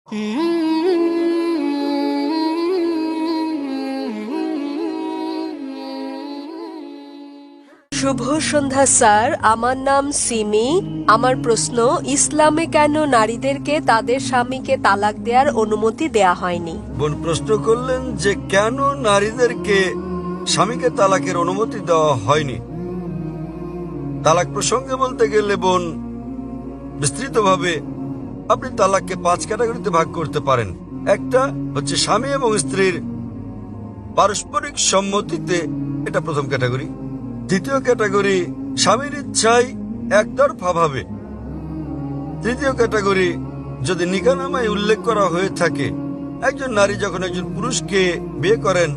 শুভ সন্ধ্যা sir, আমার নাম সিমি। আমার প্রশ্ন, ইসলামে কেন নারীদেরকে তাদের স্বামীকে তালাক দেওয়ার অনুমতি দেয়া হয়নি? বোন প্রশ্ন করলেন যে কেন নারীদেরকে স্বামীকে তালাকের অনুমতি দেওয়া হয়নি। তালাক প্রসঙ্গে বলতে গেলে বোন বিস্তৃতভাবে আপনি তালাককে 5 ক্যাটাগরিতে ভাগ করতে পারেন। একটা হচ্ছে স্বামী এবং স্ত্রীর পারস্পরিক সম্মতিতে, এটা প্রথম ক্যাটাগরি। দ্বিতীয় ক্যাটাগরি স্বামীর ইচ্ছায় একতরফাভাবে। তৃতীয় ক্যাটাগরি যদি নিকাহনামায় উল্লেখ করা হয়ে থাকে, একজন নারী যখন একজন পুরুষকে বিয়ে করেন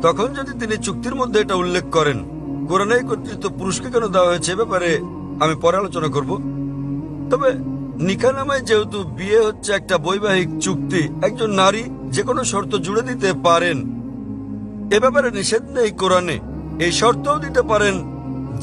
তখন যদি তিনি চুক্তির মধ্যে এটা উল্লেখ করেন। কোরআনে কর্তৃত্ব পুরুষকে কেন দেওয়া হয়েছে এ ব্যাপারে আমি পরে আলোচনা করব। তবে নিকাহনামায় যেহেতু বিয়ে হচ্ছে একটা বৈবাহিক চুক্তি, একজন নারী যে কোনো শর্ত জুড়ে দিতে পারেন, এ ব্যাপারে নিষেধ নেই কোরআনে। এই শর্তও দিতে পারেন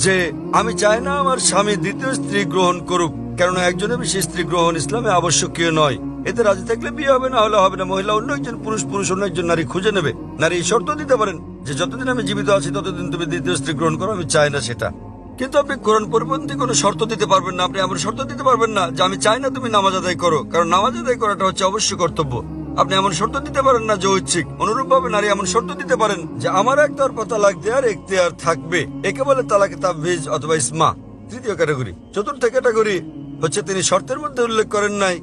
যে আমি চাই না আমার স্বামী দ্বিতীয় স্ত্রী গ্রহণ করুক, কেননা একজনের বেশি স্ত্রী গ্রহণ ইসলামে আবশ্যকীয় নয়। এতে রাজি থাকলে বিয়ে হবে, না হলে হবে না। মহিলা অন্য একজন পুরুষ, পুরুষ অন্য একজন নারী খুঁজে নেবে। নারী এই শর্ত দিতে পারেন যে যতদিন আমি জীবিত আছি ততদিন তুমি দ্বিতীয় স্ত্রী গ্রহণ করো, আমি চাই না সেটা। কিন্তু আপনি কোরআন পরিপন্থী কোনো শর্ত দিতে পারবেন না। আপনি এমন শর্ত দিতে পারবেন না যে আমি চাই না তুমি নামাজ আদায় করো, কারণ নামাজ আদায় করাটা হচ্ছে অবশ্যই কর্তব্য। আপনি এমন শর্ত দিতে পারেন না যে ঐচ্ছিক। অনুরূপভাবে নারী এমন শর্ত দিতে পারেন যে আমার একতরফা তালাক দেওয়ার এখতিয়ার থাকবে। একে বলে তালাকে তাবভিজ অথবা ইসমা। তৃতীয় ক্যাটাগরি। চতুর্থ ক্যাটাগরি হচ্ছে তিনি শর্তের মধ্যে উল্লেখ করেন নাই,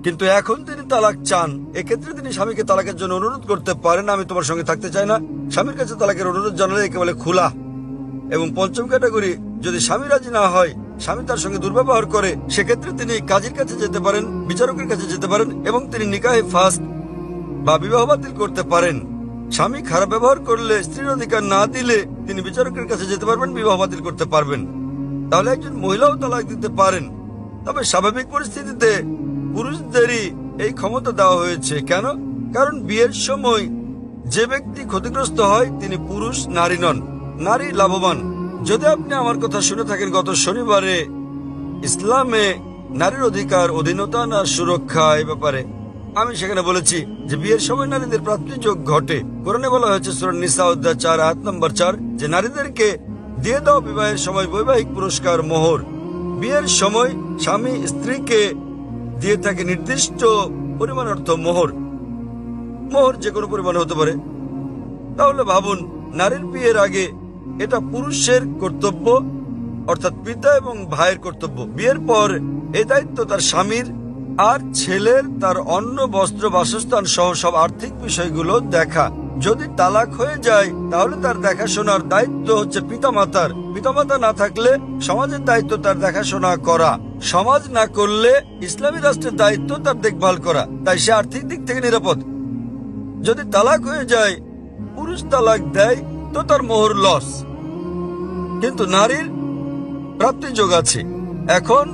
কিন্তু এখন তিনি তালাক চান। এক্ষেত্রে তিনি স্বামীকে তালাকের জন্য অনুরোধ করতে পারেন, আমি তোমার সঙ্গে থাকতে চাই না। স্বামীর কাছে তালাকের অনুরোধ জানালে একে বলে খুলা। এবং পঞ্চম ক্যাটাগরি, যদি স্বামী রাজি না হয়, স্বামী তার সঙ্গে দুর্ব্যবহার করে, সেক্ষেত্রে তিনি কাজীর কাছে যেতে পারেন, বিচারকের কাছে যেতে পারেন এবং তিনি নিকাহে ফাস্ক বা বিবাহ বাতিল করতে পারেন। স্বামী খারাপ ব্যবহার করলে, স্ত্রীর অধিকার না দিলে তিনি বিচারকের কাছে যেতে পারবেন, বিবাহ বাতিল করতে পারবেন। তাহলে একজন মহিলাও তালাক দিতে পারেন। তবে স্বাভাবিক পরিস্থিতিতে পুরুষদেরই এই ক্ষমতা দেওয়া হয়েছে। কেন? কারণ বিয়ের সময় যে ব্যক্তি ক্ষতিগ্রস্ত হয় তিনি পুরুষ, নারী নন। নারী লাভবান। যদি আপনি আমার কথা শুনে থাকেন, গত শনিবারে ইসলামে নারীর অধিকার, অধীনতা না সুরক্ষা এ ব্যাপারে আমি সেখানে বলেছি যে বিয়ের সময় নারীদের প্রাপ্তিযোগ ঘটে। কোরআনে বলা হয়েছে সূরা নিসা অধ্যায় 4 আয়াত নম্বর 4 যে নারীদেরকে দিয়ে দাও বিবাহের সময় বৈবাহিক পুরস্কার, মোহর। বিয়ের সময় স্বামী স্ত্রীকে দিয়ে থাকে নির্দিষ্ট পরিমাণ অর্থ মোহর। মোহর যে কোনো পরিমাণ হতে পারে। তাহলে ভাবুন, নারীর বিয়ের আগে এটা পুরুষের কর্তব্য, অর্থাৎ পিতা এবং ভাইয়ের কর্তব্য। বিয়ের পর এই দায়িত্ব তার স্বামীর, আর ছেলের তার অন্ন, বস্ত্র, বাসস্থান সহ সব আর্থিক বিষয়গুলো দেখা। যদি তালাক হয়ে যায় তাহলে তার দেখাশোনার দায়িত্ব হচ্ছে পিতামাতার। পিতামাতা না থাকলে সমাজের দায়িত্ব তার দেখাশোনা করা। সমাজ না করলে ইসলামী রাষ্ট্রের দায়িত্ব তার দেখভাল করা। তাই সে আর্থিক দিক থেকে নিরাপদ। যদি তালাক হয়ে যায়, পুরুষ তালাক দেয়, তো তার মোহর লস। কিন্তু নারীর প্রাপ্তিযোগ আছে। এখন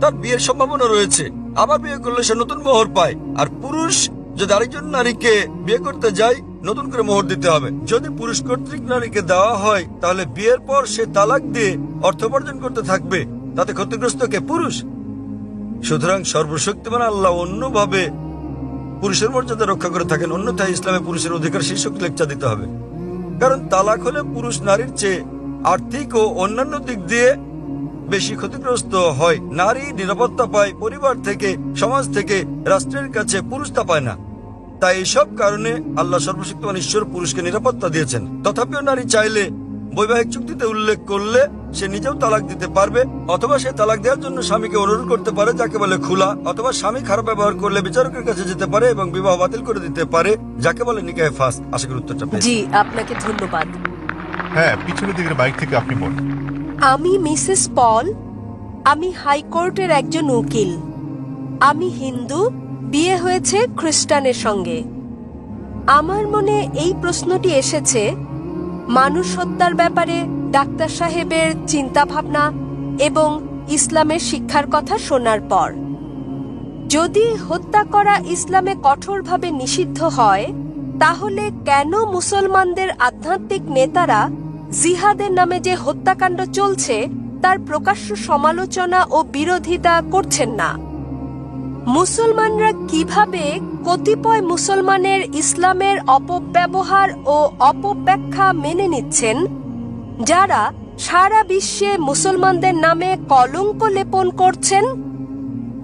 তার বিয়ের সম্ভাবনা রয়েছে, আবার বিয়ে করলে সে নতুন মোহর পায়। আর পুরুষ যদি আরেকজন নারীকে বিয়ে করতে যায়, নতুন করে মোহর দিতে হবে। যদি পুরুষ কর্তৃক নারীকে দেওয়া হয়, তাহলে বিয়ের পর সে তালাক দিয়ে অর্থ উপার্জন করতে থাকবে। তাতে ক্ষতিগ্রস্ত কে? পুরুষ। সুতরাং সর্বশক্তিমান আল্লাহ অন্যভাবে পুরুষের মর্যাদা রক্ষা করে থাকেন। অন্যথায় ইসলামে পুরুষের অধিকার শীর্ষক লেকচার দিতে হবে। কারণ তালাক হলে পুরুষ নারীর চেয়ে আর্থিক ও অন্যান্য দিক দিয়ে বেশি ক্ষতিগ্রস্ত হয়। নারী নিরাপত্তা পায় পরিবার থেকে, সমাজ থেকে, রাষ্ট্রের কাছে। পুরুষ তা পায় না। তাই এইসব কারণে আল্লাহ সর্বশক্তিমান ঈশ্বর পুরুষকে নিরাপত্তা দিয়েছেন। তথাপিও নারী চাইলে বৈবাহিক চুক্তিতে উল্লেখ করলে সে নিজেও তালাক দিতে পারবে, অথবা সে তালাক দেওয়ার জন্য স্বামীকে অনুরোধ করতে পারে, যাকে বলে খুলা। অথবা স্বামী খারাপ ব্যবহার করলে বিচারকের কাছে যেতে পারে এবং বিবাহ বাতিল করে দিতে পারে, যাকে বলে নিকাহে ফাস্ক। আশা করি উত্তরটা পেয়েছেন। জি, আপনাকে ধন্যবাদ। হ্যাঁ, পিছনের দিকের বাইক থেকে আপনি বলুন। আমি মিসেস পল। আমি হাইকোর্টের একজন উকিল। আমি হিন্দু, বিয়ে হয়েছে খ্রিস্টানের সঙ্গে। আমার মনে এই প্রশ্নটি এসেছে মানুষ হত্যার ব্যাপারে ডাক্তার সাহেবের চিন্তা ভাবনা এবং ইসলামের শিক্ষার কথা শোনার পর। যদি হত্যা করা ইসলামে কঠোরভাবে নিষিদ্ধ হয়, তাহলে কেন মুসলমানদের আধ্যাত্মিক নেতারা জিহাদের নামে যে হত্যাকাণ্ড চলছে তার প্রকাশ্য সমালোচনা ও বিরোধিতা করছেন না? মুসলমানরা কিভাবে কতিপয় মুসলমানের ইসলামের অপব্যবহার ও অপব্যাখ্যা মেনে নিচ্ছেন, যারা সারা বিশ্বে মুসলমানদের নামে কলঙ্ক লেপন করছেন?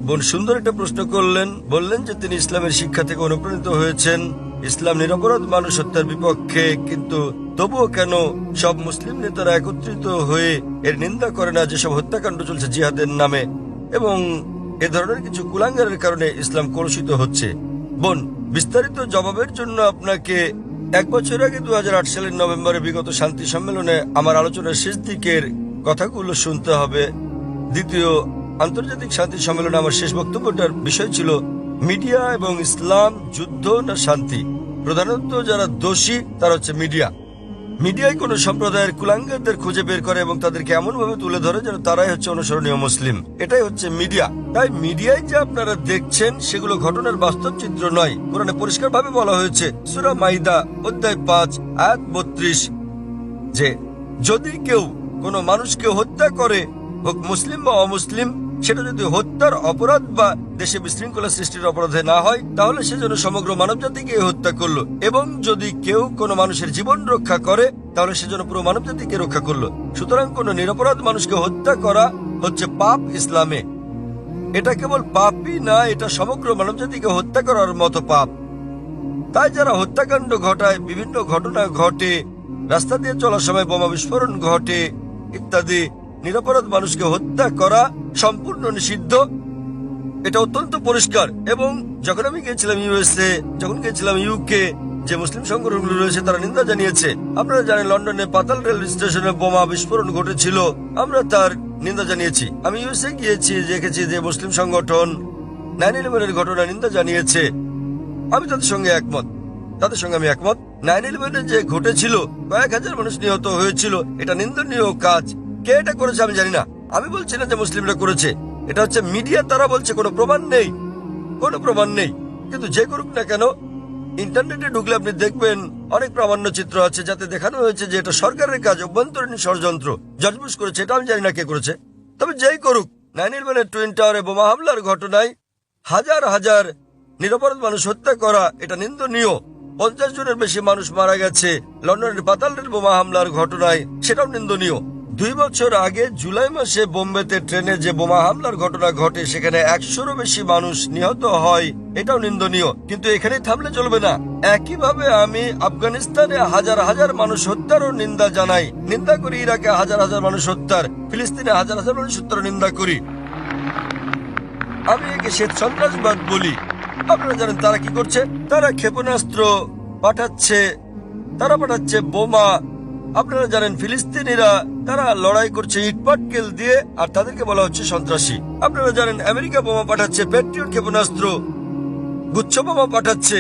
বোন সুন্দর একটা প্রশ্ন করলেন। বললেন যে তিনি ইসলামের শিক্ষা থেকে অনুপ্রাণিত হয়েছেন, ইসলাম নিরপরাধ মানুষ হত্যার বিপক্ষে, কিন্তু তবুও কেন সব মুসলিম নেতারা একত্রিত হয়ে এর নিন্দা করে না যেসব হত্যাকাণ্ড চলছে জিহাদের নামে, এবং এ ধরনের কিছু কুলাঙ্গারের কারণে ইসলাম কলুষিত হচ্ছে? বোন, বিস্তারিত জবাবের জন্য আপনাকে 1 বছর আগে 2008 সালের নভেম্বরে বিগত শান্তি সম্মেলনে আমার আলোচনার শেষ দিকের কথাগুলো শুনতে হবে। দ্বিতীয় আন্তর্জাতিক শান্তি সম্মেলনে আমার শেষ বক্তব্যটার বিষয় ছিল মিডিয়া এবং ইসলাম, যুদ্ধ না শান্তি। প্রধানত যারা দোষী তারা হচ্ছে মিডিয়া। মিডিয়ায় কোনো সম্প্রদায়ের কুলাঙ্গারদের খুঁজে বের করে এবং তাদেরকে এমনভাবে তুলে ধরে যেন তারাই হচ্ছে অনুসরণীয় মুসলিম। এটাই হচ্ছে মিডিয়া। তাই মিডিয়ায় যে আপনারা দেখছেন সেগুলো ঘটনার বাস্তব চিত্র নয়। কোরআনে পরিষ্কারভাবে বলা হয়েছে, সূরা মাইদা অধ্যায় 5 আয়াত 32, যে যদি কেউ কোনো মানুষকে হত্যা করে, হোক মুসলিম বা অমুসলিম, সেটা যদি হত্যার অপরাধ বা দেশে বিশৃঙ্খলা সৃষ্টির অপরাধে না হয়, তাহলে সেজন্য সমগ্র মানবজাতিকে হত্যা করলো। এবং যদি কেউ কোনো মানুষের জীবন রক্ষা করে, তাহলে সেজন্য পুরো মানবজাতিকে রক্ষা করলো। সুতরাং কোনো নিরপরাধ মানুষকে হত্যা করা হচ্ছে পাপ ইসলামে। এটা কেবল পাপই না, এটা সমগ্র মানবজাতিকে হত্যা করার মতো পাপ। তাই যারা হত্যাকাণ্ড ঘটায়, বিভিন্ন ঘটনা ঘটে, রাস্তা দিয়ে চলার সময় বোমা বিস্ফোরণ ঘটে ইত্যাদি, নিরপরাধ মানুষকে হত্যা করা সম্পূর্ণ নিষিদ্ধ। এটা অত্যন্ত পরিষ্কার। এবং যখন আমি গিয়েছিলাম ইউএসএ, যখন গিয়েছিলাম ইউকে, যে মুসলিম সংগঠনগুলো রয়েছে তারা নিন্দা জানিয়েছে। আপনারা জানেন লন্ডনে পাতাল রেল স্টেশনে বোমা বিস্ফোরণ ঘটেছিল, আমরা তার নিন্দা জানিয়েছি। আমি ইউএসএ গিয়েছি, দেখেছি যে মুসলিম সংগঠন 9/11-এর ঘটনা নিন্দা জানিয়েছে। আমি তাদের সঙ্গে একমত, তাদের সঙ্গে আমি একমত। 9/11-এ যে ঘটেছিল, কয়েক হাজার মানুষ নিহত হয়েছিল, এটা নিন্দনীয় কাজ। কে এটা করেছে আমি জানি না, আমি বলছি না যে মুসলিমরা করেছে, এটা হচ্ছে মিডিয়া। তারা বলছে কোনো প্রমাণ নেই, কোনো প্রমাণ নেই। কিন্তু যে করুক না কেন, ইন্টারনেটে ঢুকলে আপনি দেখবেন অনেক প্রামাণ্য চিত্র আছে যাতে দেখানো হয়েছে যে এটা সরকারের কাজ, অভ্যন্তরীণ ষড়যন্ত্র। জর্জ বুশ করেছে, এটা আমি জানি না কে করেছে। তবে যেই করুক, 9/11-এর টুইন টাওয়ারে বোমা হামলার ঘটনায় হাজার হাজার নিরপরাধ মানুষ হত্যা করা, এটা নিন্দনীয়। 50 জনের বেশি মানুষ মারা গেছে লন্ডনের পাতাল রেল বোমা হামলার ঘটনায়, সেটাও নিন্দনীয়। 2 বছর আগে জুলাই মাসে বোম্বেতে ট্রেনে যে বোমা হামলার ঘটনা ঘটে, সেখানে 100-রও বেশি মানুষ নিহত হয়, এটাও নিন্দনীয়। কিন্তু এখানেই থামলে চলবে না। একইভাবে আমি আফগানিস্তানে হাজার হাজার মানুষ হত্যারও নিন্দা জানাই, নিন্দা করি। ইরাকে হাজার হাজার মানুষ হত্যার, ফিলিস্তিনে হাজার হাজার মানুষ হত্যারও নিন্দা করি। আমি একে শ্বেত সন্ত্রাসবাদ বলি। আপনারা জানেন তারা কি করছে? তারা ক্ষেপণাস্ত্র পাঠাচ্ছে, তারা পাঠাচ্ছে বোমা। আপনারা জানেন ফিলিস্তিনিরা তারা লড়াই করছে ইটপাটকেল দিয়ে, আর তাদেরকে বলা হচ্ছে সন্ত্রাসী। আপনারা জানেন আমেরিকা বোমা পাঠাচ্ছে, প্যাট্রিয়ট ক্ষেপণাস্ত্র, গুচ্ছ বোমা পাঠাচ্ছে।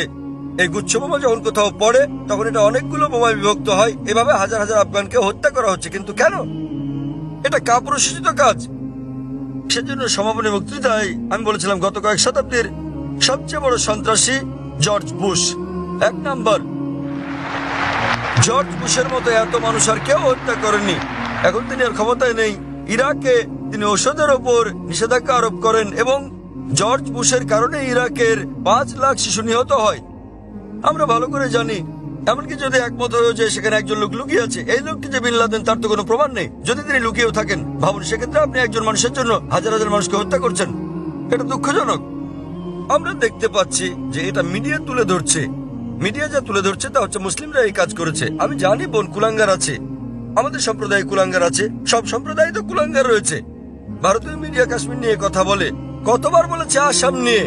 এই গুচ্ছ বোমা যখন কোথাও পড়ে, তখন এটা অনেকগুলো বোমায় বিভক্ত হয়। এভাবে হাজার হাজার আফগানকে হত্যা করা হচ্ছে। কিন্তু কেন? এটা কাপুরুষোচিত কাজ। সেজন্য সমাপনী বক্তৃতায় আমি বলেছিলাম গত কয়েক শতাব্দীর সবচেয়ে বড় সন্ত্রাসী জর্জ বুশ। 1 নাম্বার। জর্জ বুশের মতো এত মানুষ আর কেউ হত্যা করেননি। এখন তিনি আর ক্ষমতায় নেই। ইরাকে তিনি ঔষধের ওপর নিষেধাজ্ঞা আরোপ করেন এবং জর্জ বুশের কারণে ইরাকের 5 লাখ শিশু নিহত হয়। আমরা ভালো করে জানি। এমনকি যদি একমত হয়ে যায় সেখানে একজন লোক লুকিয়ে আছে, এই লোকটি যে বিন লাদেন তার তো কোনো প্রমাণ নেই। যদি তিনি লুকিয়েও থাকেন, ভাবুন সেক্ষেত্রে আপনি একজন মানুষের জন্য হাজার হাজার মানুষকে হত্যা করছেন। এটা দুঃখজনক। আমরা দেখতে পাচ্ছি যে এটা মিডিয়া তুলে ধরছে। মিডিয়া যা তুলে ধরছে তা হচ্ছে মুসলিমরা এই কাজ করেছে। আমি জানি বোন, কুলাঙ্গার আছে, আমাদের সম্প্রদায়ে কুলাঙ্গার আছে, সব সম্প্রদায় তো কুলাঙ্গার রয়েছে। ভারতীয় মিডিয়া কাশ্মীর নিয়ে কথা বলে, কতবার বলেছে আসাম নিয়ে,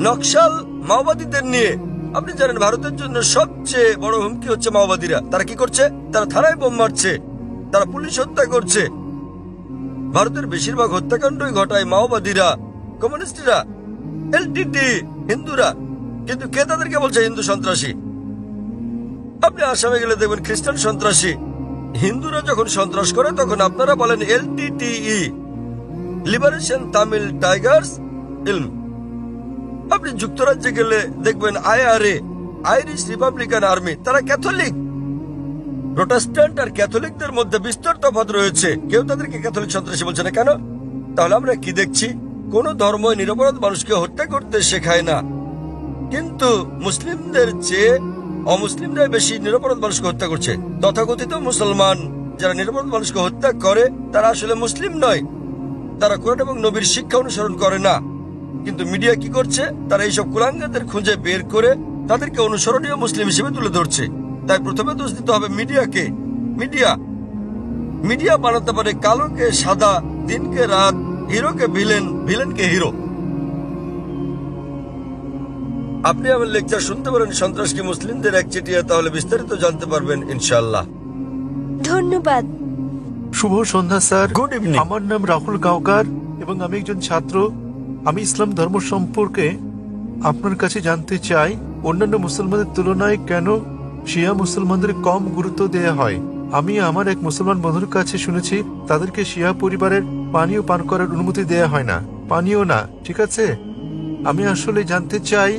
নকশাল মাওবাদীদের নিয়ে। আপনি জানেন ভারতের জন্য সবচেয়ে বড় হুমকি হচ্ছে মাওবাদীরা। তারা কি করছে? তারা থানায় বোম মারছে, তারা পুলিশ হত্যা করছে। ভারতের বেশিরভাগ হত্যাকাণ্ডই ঘটায় মাওবাদীরা, কমিউনিস্টরা, এলটিটি, হিন্দুরা। কিন্তু কে তাদেরকে বলছে হিন্দু সন্ত্রাসী? আপনি আসামে গেলে দেখবেন খ্রিস্টান সন্ত্রাসী। হিন্দুরা যখন সন্ত্রাস করে তখন আপনারা বলেন এলটিটিই, লিবারেশন তামিল টাইগার্স ইলম। আপনি যুক্তরাজ্যে গেলে দেখবেন আইআরএ, আইরিশ রিপাবলিকান আর্মি, তারা ক্যাথলিক। প্রোটেস্ট্যান্ট আর ক্যাথলিকদের মধ্যে বিস্তর তফাৎ রয়েছে। কেউ তাদেরকে ক্যাথলিক সন্ত্রাসী বলছে না। কেন? তাহলে আমরা কি দেখছি? কোন ধর্মই নিরপরাধ মানুষকে হত্যা করতে শেখায় না, কিন্তু মুসলিমদের চেয়ে অমুসলিমরাই বেশি নিরপরাধ মানুষকে হত্যা করছে। তথাকথিত মুসলমান যারা নিরপরাধ মানুষকে হত্যা করে তারা আসলে মুসলিম নয়, তারা কোরআন এবং নবীর শিক্ষা অনুসরণ করে না। কিন্তু মিডিয়া কি করছে, তারা এইসব কুলাঙ্গাদের খুঁজে বের করে তাদেরকে অনুসরণীয় মুসলিম হিসেবে তুলে ধরছে। তাই প্রথমে দোষ দিতে হবে মিডিয়াকে। মিডিয়া বানাতে পারে কালোকে সাদা, দিনকে রাত, হিরোকে ভিলেন, ভিলেনকে হিরো। আপনি আমার লেকচার শুনতে পারেন সন্ত্রাস কি মুসলিমদের একচেটিয়া, তাহলে বিস্তারিত জানতে পারবেন ইনশাআল্লাহ। ধন্যবাদ। শুভ সন্ধ্যা স্যার। Good evening. আমার নাম রাহুল গাওকার এবং আমি একজন ছাত্র। আমি ইসলাম ধর্ম সম্পর্কে আপনার কাছে জানতে চাই, অন্যান্য মুসলমানদের তুলনায় কেন শিয়া মুসলমানদের কম গুরুত্ব দেয়া হয়। আমি আমার এক মুসলমান বন্ধুর কাছে শুনেছি তাদেরকে শিয়া পরিবারের পানীয় পান করার অনুমতি দেয়া হয় না। পানীয় না, ঠিক আছে? আমি আসলে জানতে চাই,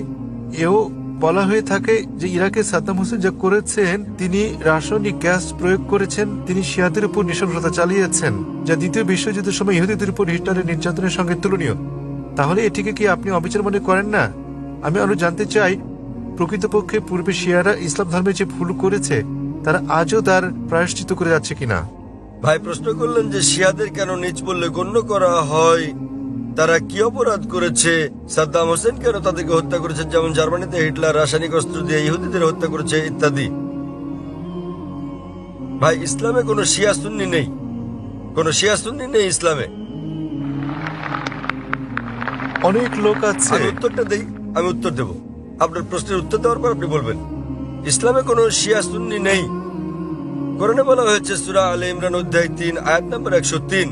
এও বলা হয়ে থাকে যে ইরাকে সাদ্দাম হোসেন যা করেছেন, তিনি রাসায়নিক গ্যাস প্রয়োগ করেছেন, তিনি শিয়াদের উপর নৃশংসতা চালিয়েছেন, যা দ্বিতীয় বিশ্বযুদ্ধের সময় ইহুদিদের উপর হিটলারের নির্যাতনের সঙ্গে তুলনীয়। তাহলে এটিকে কি আপনি অবিচার মনে করেন না? আমি আরো জানতে চাই, প্রকৃতপক্ষে পূর্বে শিয়ারা ইসলাম ধর্মে যে ভুল করেছে তারা আজও তার প্রায়শ্চিত্ত করে যাচ্ছে কিনা। ভাই প্রশ্ন করলেন যে শিয়াদের কেন নিচ বললে গণ্য করা হয়, তারা কি অপরাধ করেছে, সাদ্দাম হোসেন কেন তাদেরকে হত্যা করেছে, যেমন জার্মানিতে হিটলার রাসায়নিক অস্ত্র দিয়ে ইহুদিদের হত্যা করেছে ইত্যাদি। ভাই ইসলামে কোনো শিয়া সুন্নি নেই, কোনো শিয়া সুন্নি নেই ইসলামে। অনেক লোক আছে। আমি উত্তরটা দেই, আমি উত্তর দেব। আপনার প্রশ্নের উত্তর দেওয়ার পর আপনি বলবেন। ইসলামে কোনো শিয়া সুন্নি নেই। কোরআনে বলা হয়েছে সূরা আলে ইমরান অধ্যায় 3 আয়াত নম্বর 103,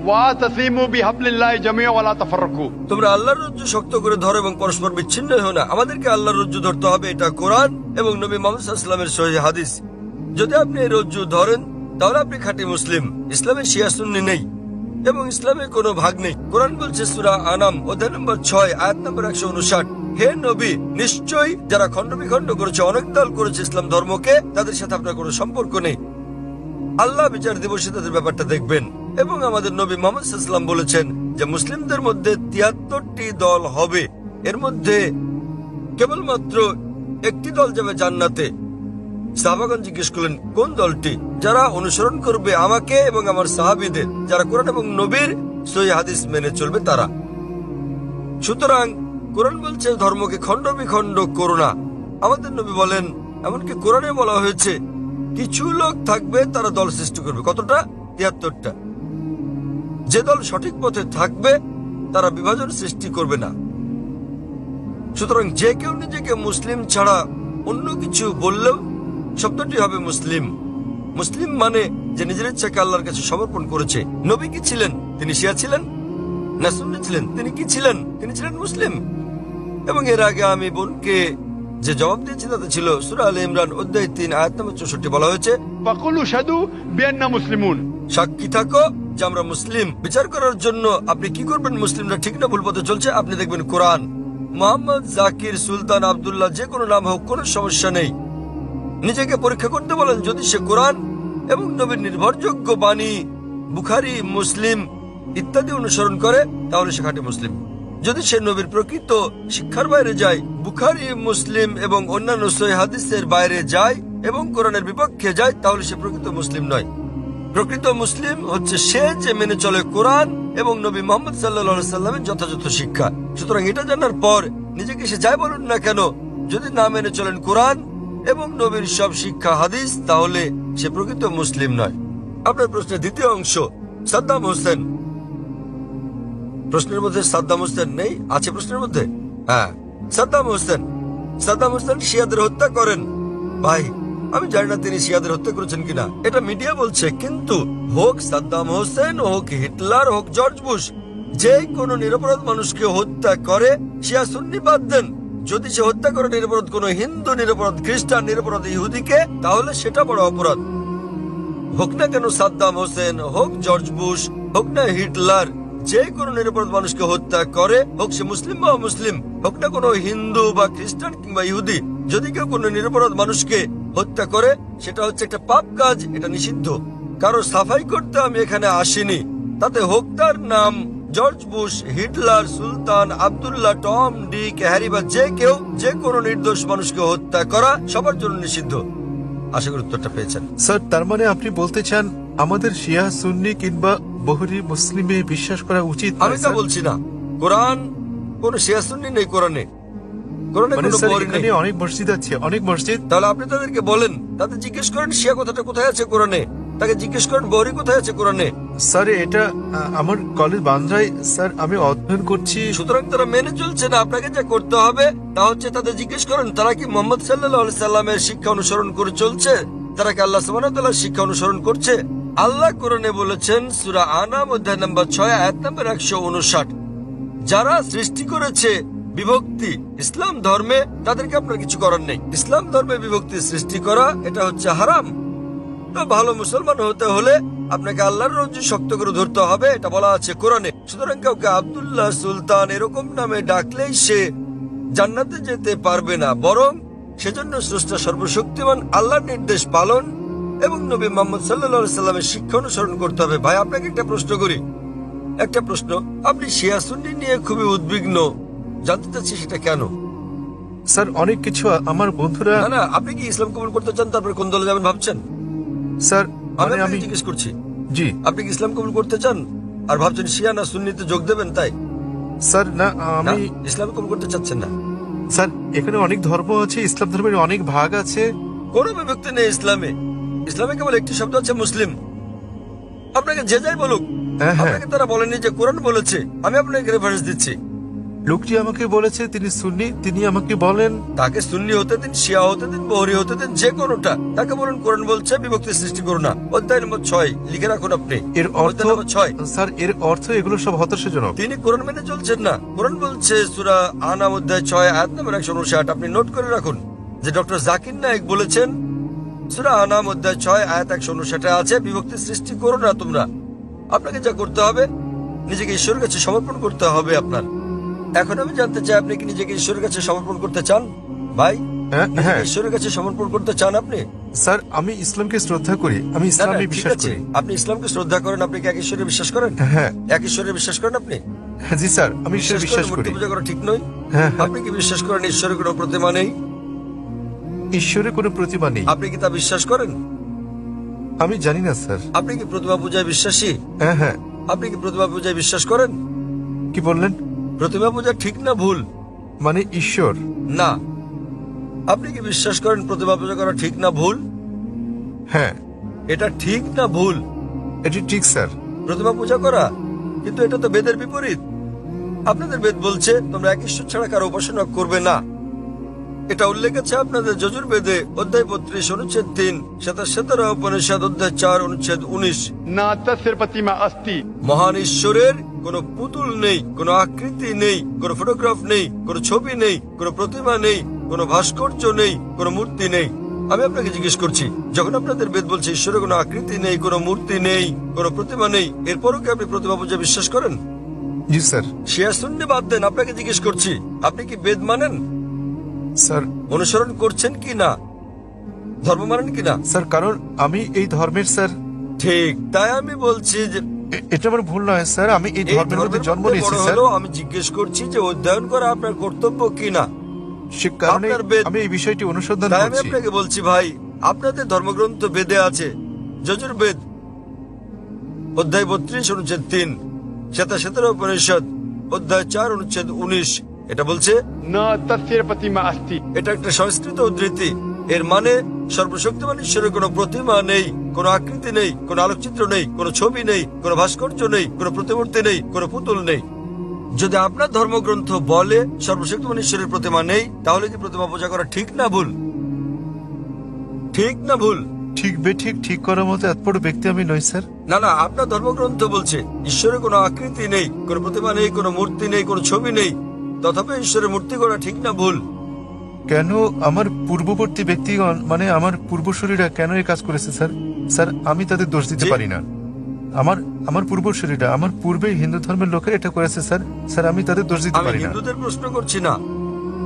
ওয়াতাসিমু বিহাবলিল্লাহি জামিআ ওয়া লা তাফাররাকু। তোমরা আল্লাহর রজ্জু শক্ত করে ধরো এবং পরস্পর বিচ্ছিন্ন হও না। আমাদেরকে আল্লাহর রজ্জু ধরতে হবে, এটা কোরআন এবং নবী মুহাম্মদ সাল্লাল্লাহু আলাইহি ওয়াসাল্লামের সহিহ হাদিস। যদি আপনি এই রজ্জু ধরেন তাহলে আপনি খাঁটি মুসলিম। ইসলামে শিয়া সুন্নি নেই এবং ইসলামে কোনো ভাগ নেই। কোরআন বলছে সূরা আনাম অধ্যায় নম্বর 6 আয়াত নম্বর 159, হে নবী, নিশ্চয়ই যারা খণ্ড বিখণ্ড করেছে, অনেক দল করেছে ইসলাম ধর্মকে, তাদের সাথে আপনার কোনো সম্পর্ক নেই। আল্লাহ বিচার দিবসে তাদের ব্যাপারটা দেখবেন। এবং আমাদের নবী মুহাম্মদ সাল্লাল্লাহু আলাইহি ওয়াসাল্লাম বলেছেন যে মুসলিমদের মধ্যে 73টি দল হবে, এর মধ্যে কেবলমাত্র একটি দল যাবে জান্নাতে। সাহাবাগণ জিজ্ঞেস করলেন কোন দলটি? যারা অনুসরণ করবে আমাকে এবং আমার সাহাবীদের, যারা কোরআন এবং নবীর সহিহ হাদিস মেনে চলবে তারা। সুতরাং কোরআন বলছে ধর্মকে খণ্ড বিখণ্ড করো না। আমাদের নবী বলেন, এমনকি কোরআনে বলা হয়েছে কিছু লোক থাকবে তারা দল সৃষ্টি করবে। কতটা? 73টা। যে দল সঠিক পথে থাকবে তারা বিভাজন সৃষ্টি করবে না। সুতরাং যে কেউ নিজেকে মুসলিম ছাড়া অন্য কিছু বললেও শব্দটি হবে মুসলিম। মুসলিম মানে যে নিজের ইচ্ছাকে আল্লাহর কাছে সমর্পণ করেছে। নবী কি ছিলেন? তিনি শিয়া ছিলেন না সুন্নি ছিলেন? তিনি কি ছিলেন? তিনি ছিলেন মুসলিম। এবং এর আগে আমি বোনকে যে জবাব দিয়েছি তাতে ছিল সূরা আলে ইমরান অধ্যায় 3 আয়াত নম্বর 64 বলা হয়েছে, ফাকুলু শাদু বিআন্না মুসলিমুন। সাক্ষী থাকো যে আমরা মুসলিম। বিচার করার জন্য আপনি কি করবেন মুসলিমরা ঠিক না ভুল পথে চলছে? আপনি দেখবেন কোরআন। মোহাম্মদ, জাকির, সুলতান, আব্দুল্লাহ, যে কোনো নাম হোক, কোনো সমস্যা নেই। নিজেকে পরীক্ষা করতে বলেন। যদি সে কোরআন এবং নবীর নির্ভরযোগ্য বাণী, বুখারী, মুসলিম ইত্যাদি অনুসরণ করে তাহলে সে খাঁটি মুসলিম। যদি সে নবীর প্রকৃত শিক্ষার বাইরে যায়, বুখারী, মুসলিম এবং অন্যান্য সহিহ হাদিসের বাইরে যায় এবং কোরআনের বিপক্ষে যায়, তাহলে সে প্রকৃত মুসলিম নয়। প্রকৃত মুসলিম হচ্ছে সে যে মেনে চলে কোরআন এবং নবী মুহাম্মদ সাল্লাল্লাহু আলাইহি সাল্লামের যথাযথ শিক্ষা। সুতরাং এটা জানার পর নিজেকে সে যাই বলুন না কেন, যদি না মেনে চলেন কোরআন এবং নবীর সব শিক্ষা হাদিস, তাহলে সে প্রকৃত মুসলিম নয়। আপনার প্রশ্নের দ্বিতীয় অংশ, সাদ্দাম হোসেন। প্রশ্নের মধ্যে সাদ্দাম হোসেন নেই? আছে প্রশ্নের মধ্যে? হ্যাঁ, সাদ্দাম হোসেন। সাদ্দাম হোসেন শিয়াদের হত্যা করেন। ভাই আমি জানি না তিনি শিয়াদের হত্যা করেছেন কিনা, এটা মিডিয়া বলছে। কিন্তু হোক সাদ্দাম হোসেন, হোক হিটলার, হোক জর্জ বুশ, যে কোনো নিরপরাধ মানুষকে হত্যা করে, শিয়া সুন্নি বাদ দেন, যদি সে হত্যা করে নিরপরাধ কোনো হিন্দু, নিরপরাধ খ্রিস্টান, নিরপরাধ ইহুদিকে, তাহলে সেটা বড় অপরাধ। হোক না কেন সাদ্দাম হোসেন, হোক জর্জ বুশ, হোক না হিটলার, যে কোনো নিরপরাধ মানুষকে হত্যা করে, হোক সে মুসলিম বা অমুসলিম, হোক না কোনো হিন্দু বা খ্রিস্টান কিংবা ইহুদি, যদি কেউ কোনো নিরপরাধ মানুষকে হত্যা করে, সেটা হচ্ছে একটা পাপ কাজ, এটা নিষিদ্ধ। কারো সাফাই করতে আমি এখানে আসিনি, তাতে হোক তার নাম জর্জ বুশ, হিটলার, সুলতান, আব্দুল্লাহ, টম, ডিক, হ্যারি বা যে কেউ যে কোনো নির্দোষ মানুষকে হত্যা করা সবার জন্য নিষিদ্ধ। আশা করি উত্তরটা পেয়েছেন। স্যার, তার মানে আপনি বলতে চান আমাদের শিয়া, সুন্নি কিংবা বহরি মুসলিমে বিশ্বাস করা উচিত নয়, আমি তা স্যার? বলছি না। কোরআন কোন শিয়া সুন্নি নেই, কোরআনে মানে কোনো স্যার, বহরি নেই। এখানে অনেক মসজিদ আছে, অনেক মসজিদ। তাহলে আপনি তাদেরকে বলেন, তাদের জিজ্ঞেস করেন শিয়া কথাটা কোথায় আছে কোরআনে, তাকে জিজ্ঞেস করেন বহরি কোথায় আছে কোরআনে। স্যার, এটা আমার কলেজ বান্দ্রায় স্যার আমি অধ্যয়ন করছি। সুতরাং তারা মেনে চলছে না। আপনাকে যা করতে হবে তা হচ্ছে তাদের জিজ্ঞেস করেন তারা কি মোহাম্মদ সাল্লাল্লাহু সাল্লামের শিক্ষা অনুসরণ করে চলছে, তারা কি আল্লাহ সুবহানাহু ওয়া তাআলার শিক্ষা অনুসরণ করছে। আল্লাহ কোরআনে বলেছেন সূরা আনাম অধ্যায় নম্বর 6 আয়াত নম্বর 159, যারা সৃষ্টি করেছে বিভক্তি ইসলাম ধর্মে, তাদেরকে আপনার কিছু করার নেই। ইসলাম ধর্মে বিভক্তি সৃষ্টি করা এটা হচ্ছে হারাম। তো ভালো মুসলমান হতে হলে আপনাকে আল্লাহর রজ্জু শক্ত করে ধরতে হবে, এটা বলা আছে কোরআনে। সুতরাং কাউকে আব্দুল্লাহ, সুলতান এরকম নামে ডাকলেই সে জান্নাতে যেতে পারবে না, বরং সেজন্য স্রষ্টা সর্বশক্তিমান আল্লাহর নির্দেশ পালন এবং নবী মুহাম্মদ সাল্লাল্লাহু আলাইহি সাল্লামের শিক্ষা অনুসরণ করতে হবে। ভাই, আপনাকে একটা প্রশ্ন করি, একটা প্রশ্ন। আপনি শিয়া সুন্নি নিয়ে খুবই উদ্বিগ্ন, জানতে চাচ্ছি সেটা কেন? স্যার, অনেক কিছু আমার বন্ধুরা। না, আপনি কি ইসলাম কবুল করতে চান, তারপরে কোন দলে যাবেন ভাবছেন? স্যার, আমি মানে আমি আপনাকে জিজ্ঞেস করছি, জি আপনি কি ইসলাম কবুল করতে চান আর ভাবছেন শিয়া না সুন্নিতে যোগ দেবেন, তাই? স্যার, না না, আমি ইসলাম কবুল করতে চাচ্ছেন না। স্যার, এখানে অনেক ধর্ম আছে, ইসলাম ধর্মের অনেক ভাগ আছে। কোনো বিভক্তি নেই ইসলামে। ইসলামে কেবল একটি শব্দ আছে, মুসলিম। আপনাকে যে যাই বলুক, হ্যাঁ, হ্যাঁ। আপনাকে তারা বলেনি যে কোরআন বলেছে। আমি আপনাকে রেফারেন্স দিচ্ছি। লোকটি আমাকে বলেছে তিনি সুন্নি, তিনি আমাকে বলেন তাকে সুন্নি হতে দিন, শিয়া হতে দিন, বহরি হতে দিন, যে কোনোটা। তাকে বলুন কোরআন বলছে বিভক্তি সৃষ্টি করো না। অধ্যায় নম্বর 6 লিখে রাখুন আপনি। এর অর্থ, অধ্যায় নম্বর 6। স্যার, এর অর্থ এগুলো সব হতাশাজনক। তিনি কোরআন মেনে চলছেন না। কোরআন বলছে সূরা আনাম অধ্যায় 6 আয়াত নম্বর 159, আপনি নোট করে রাখুন যে ডক্টর জাকির নায়েক বলেছেন সূরা আনাম অধ্যায় 6 আয়াত 159 আছে বিভক্তি সৃষ্টি করো না তোমরা। আপনাকে যা করতে হবে, নিজেকে ঈশ্বরের কাছে সমর্পণ করতে হবে আপনার। এখন আমি জানতে চাই, আপনি কি নিজেকে ঈশ্বরের কাছে সমর্পণ করতে চান? ভাই, হ্যাঁ, নিজেকে হ্যাঁ। ঈশ্বরের কাছে সমর্পণ করতে চান আপনি? স্যার, আমি ইসলামকে শ্রদ্ধা করি, আমি না, না, ইসলামে ঠিক বিশ্বাস আছে। করি। আপনি ইসলামকে শ্রদ্ধা করেন, আপনি কি এক ঈশ্বরে বিশ্বাস করেন? হ্যাঁ, এক ঈশ্বরে বিশ্বাস করেন আপনি? জি স্যার, আমি ঈশ্বরে বিশ্বাস করেন করি। মূর্তি পূজা করা ঠিক নয়? হ্যাঁ, হ্যাঁ। আপনি কি বিশ্বাস করেন ঈশ্বরের কোনো প্রতিমা নেই? ঈশ্বরের কোনো প্রতিমা নেই। আপনি কি তা বিশ্বাস করেন? আমি জানি না স্যার। আপনি কি প্রতিমা পূজায় বিশ্বাসী? হ্যাঁ, হ্যাঁ। আপনি কি প্রতিমা পূজায় বিশ্বাস করেন? কি বললেন? প্রতিমা পূজা ঠিক না ভুল? মানে ঈশ্বর? না। আপনি কি বিশ্বাস করেন প্রতিমা পূজা করা ঠিক না ভুল? হ্যাঁ, এটা ঠিক না ভুল? এটি ঠিক স্যার। প্রতিমা পূজা করা, কিন্তু এটা তো বেদের বিপরীত। আপনাদের বেদ বলছে তোমরা এক ঈশ্বর ছাড়া কারো উপাসনা করবে না। এটা উল্লেখ আছে আপনাদের যজুর্বেদে অধ্যায় 32 অনুচ্ছেদ 3, শ্বেতার উপনিষদ অধ্যায় 4 অনুচ্ছেদ 19। ना तस्य प्रतिमा अस्ति মহান ঈশ্বরের কোনো পুতুল নেই, কোনো আকৃতি নেই, কোনো ফটোগ্রাফ নেই, কোনো ছবি নেই, কোনো প্রতিমা নেই, কোনো ভাস্কর্য নেই, কোনো মূর্তি নেই। আমি আপনাকে জিজ্ঞেস করছি, যখন আপনাদের বেদ বলছে ঈশ্বরের কোনো আকৃতি নেই, কোনো মূর্তি নেই, কোনো প্রতিমা নেই, এরপরও কি আপনি প্রতিমা পূজা বিশ্বাস করেন? জি স্যার। শিয়া সুন্নি বাদ দেন, আপনাকে জিজ্ঞেস করছি, আপনি কি বেদ মানেন? স্যার, অনুসরণ করছেন কি না? ধর্ম মানেন কি না? স্যার, কারণ আমি এই ধর্মের স্যার। ঠিক, তাই আমি বলছি যে এটা আমার ভুল নয় স্যার, আমি এই এই ধর্মের মধ্যে ধর্মের জন্ম মধ্যে নিয়েছি বড় স্যার। হলেও আমি জিজ্ঞেস করছি যে অধ্যয়ন করা আপনার কর্তব্য কিনা। সে কারণে আপনার বেদ- আমি এই বিষয়টি অনুসন্ধান তাই আমি করছি। আপনাকে বলছি ভাই, আপনাদের ধর্মগ্রন্থ বেদে আছে, যজুর্বেদ অধ্যায় 32 অনুচ্ছেদ 3, শ্বেতার উপনিষদ অধ্যায় 4 অনুচ্ছেদ 19। এটা বলছে, न तस्य प्रतिमा अस्ति এটা একটা সংস্কৃত উদ্ধৃতি। এর মানে সর্বশক্তিমান ঈশ্বরের কোনো প্রতিমা নেই, কোনো আকৃতি নেই, কোনো আলোকচিত্র নেই, কোনো ছবি নেই, কোনো ভাস্কর্য নেই, কোনো প্রতিমূর্তি নেই, কোনো পুতুল নেই। যদি আপনার ধর্মগ্রন্থ বলে সর্বশক্তিমান ঈশ্বরের প্রতিমা নেই, তাহলে কি প্রতিমা পূজা করা ঠিক না ভুল? ঠিক না ভুল? ঠিক বেঠিক ঠিক করার মতো এত বড় ব্যক্তি আমি নই স্যার। না, আপনার ধর্মগ্রন্থ বলছে ঈশ্বরের কোনো আকৃতি নেই, কোনো প্রতিমা নেই, কোনো মূর্তি নেই, কোনো ছবি নেই, তথাপি ঈশ্বরের মূর্তি করা ঠিক না ভুল? কেন আমার পূর্ববর্তী ব্যক্তিগণ, মানে আমার পূর্বসূরীরা কেন এই কাজ করেছে স্যার? স্যার, আমি তাদের দোষ দিতে জি। পারি না। আমার পূর্বসূরীরা, আমার পূর্বে হিন্দু ধর্মের লোকেরা এটা করেছে স্যার। স্যার, আমি তাদের দোষ দিতে আমি পারি না। হিন্দুদের প্রশ্ন করছি না,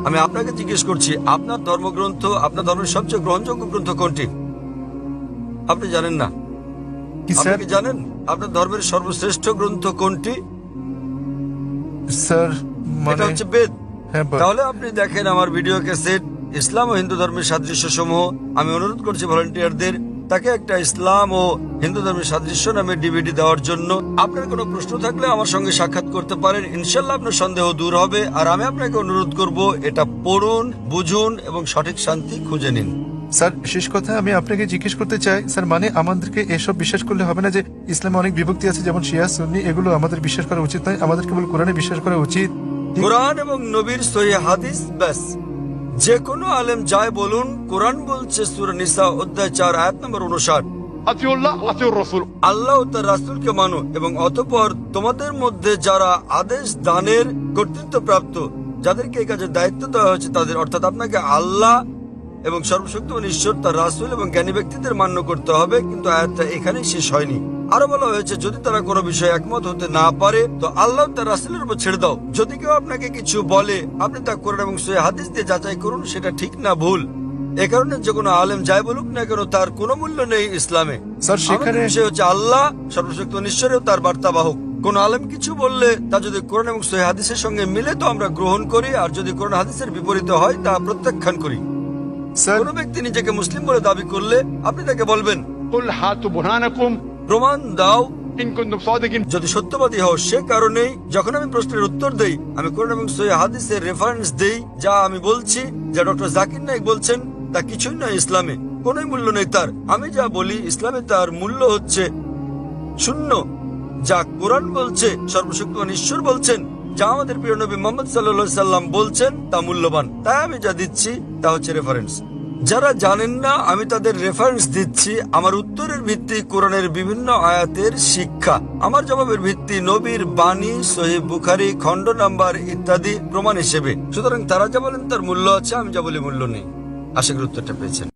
আমি আপনাকে জিজ্ঞেস করছি আপনার ধর্মগ্রন্থ, আপনার ধর্মের সবচেয়ে গ্রহণযোগ্য গ্রন্থ কোনটি? আপনি জানেন না? কি আপনি স্যার? কি জানেন আপনার ধর্মের সর্বশ্রেষ্ঠ গ্রন্থ কোনটি? স্যার এটা মানে হচ্ছে বেদ। হ্যাঁ তাহলে আপনি দেখেন আমার ভিডিও ক্যাসেট ইসলাম ও হিন্দু ধর্মের সাদৃশ্য সমূহ। আমি অনুরোধ করছি ভলান্টিয়ারদের তাকে একটা ইসলাম ও হিন্দু ধর্মের সাদৃশ্য নামে ডিভিডি দেওয়ার জন্য। আপনার কোনো প্রশ্ন থাকলে আমার সঙ্গে সাক্ষাৎ করতে পারেন, ইনশাল্লাহ আপনার সন্দেহ দূর হবে। আর আমি আপনাকে অনুরোধ করব এটা পড়ুন, বুঝুন এবং সঠিক শান্তি খুঁজে নিন। স্যার শেষ কথা আমি আপনাকে জিজ্ঞেস করতে চাই স্যার, মানে আমাদেরকে এসব বিশ্বাস করলে হবে না যে ইসলামে অনেক বিভক্তি আছে, যেমন শিয়া সুন্নি, এগুলো আমাদের বিশ্বাস করা উচিত নয়, আমাদের কেবল কোরআনে বিশ্বাস করা উচিত। কোরআন এবং নবীর সহিহ হাদিস ব্যাস। যে কোনো আলেম যায় বলুন, কোরআন বলছে সূরা নিসা অধ্যায় 4 আয়াত নম্বর 59, अतिउ अल्लाह अतिउ रसूल। আল্লাহ ও তার রাসূলকে মানো এবং অতঃপর তোমাদের মধ্যে যারা আদেশ দানের কর্তৃত্বপ্রাপ্ত, যাদেরকে এই কাজের দায়িত্ব দেওয়া হয়েছে তাদের, অর্থাৎ আপনাকে আল্লাহ এবং সর্বশক্তিমান ঈশ্বর, তার রাসূল এবং জ্ঞানী ব্যক্তিদের মান্য করতে হবে। কিন্তু আয়াতটা এখানেই শেষ হয়নি। আরো বলা হয়েছে যদি তারা কোনো বিষয়ে একমত হতে না পারে তো আল্লাহ তার রাসূলের উপর ছেড়ে দাও। যদি কেউ আপনাকে কিছু বলে আপনি তা কোরআন এবং সহিহ হাদিস দিয়ে যাচাই করুন সেটা ঠিক না ভুল। এ কারণে যে কোনো আলেম যাই বলুক না কেন তার কোনো মূল্য নেই ইসলামে। স্যার সেখানে আমাদের বিষয় হচ্ছে আল্লাহ সর্বশক্তিমান ঈশ্বরেও তার বার্তাবাহক। কোন আলেম কিছু বললে তা যদি কোরআন এবং সহিহ হাদিসের সঙ্গে মিলে তো আমরা গ্রহণ করি, আর যদি কোরআন হাদিসের বিপরীতে হয় তা প্রত্যাখ্যান করি। স্যার কোন ব্যক্তি নিজেকে মুসলিম বলে দাবি করলে আপনি তাকে বলবেন कुल हाथु बुरहानकुम প্রমাণ দাও इन कुंतुम सादिकिन। যদি সত্যবাদী হও। সে কারণেই যখন আমি প্রশ্নের উত্তর দেই আমি কোরআন এবং সহিহ হাদিসের রেফারেন্স দেই। যা আমি বলছি, যা ডক্টর জাকির নায়েক বলছেন, তা কিছুই নয় ইসলামে, কোনোই মূল্য নেই তার। আমি যা বলি ইসলামে তার মূল্য হচ্ছে শূন্য। যা কোরআন বলছে, সর্বশক্তিমান ঈশ্বর বলছেন, যা আমাদের প্রিয় নবী মুহাম্মদ সাল্লাল্লাহু আলাইহি সাল্লাম বলছেন তা মূল্যবান। তাই আমি যা দিচ্ছি তা হচ্ছে রেফারেন্স। যারা জানেন না আমি তাদের রেফারেন্স দিচ্ছি। আমার উত্তরের ভিত্তি কোরআনের বিভিন্ন আয়াতের শিক্ষা, আমার জবাবের ভিত্তি নবীর বাণী, সহিহ বুখারী খণ্ড নাম্বার ইত্যাদি প্রমাণ হিসেবে। সুতরাং তারা যা বলেন তার মূল্য আছে, আমি যা বলি মূল্য নেই। আশা করি উত্তরটা পেয়েছেন।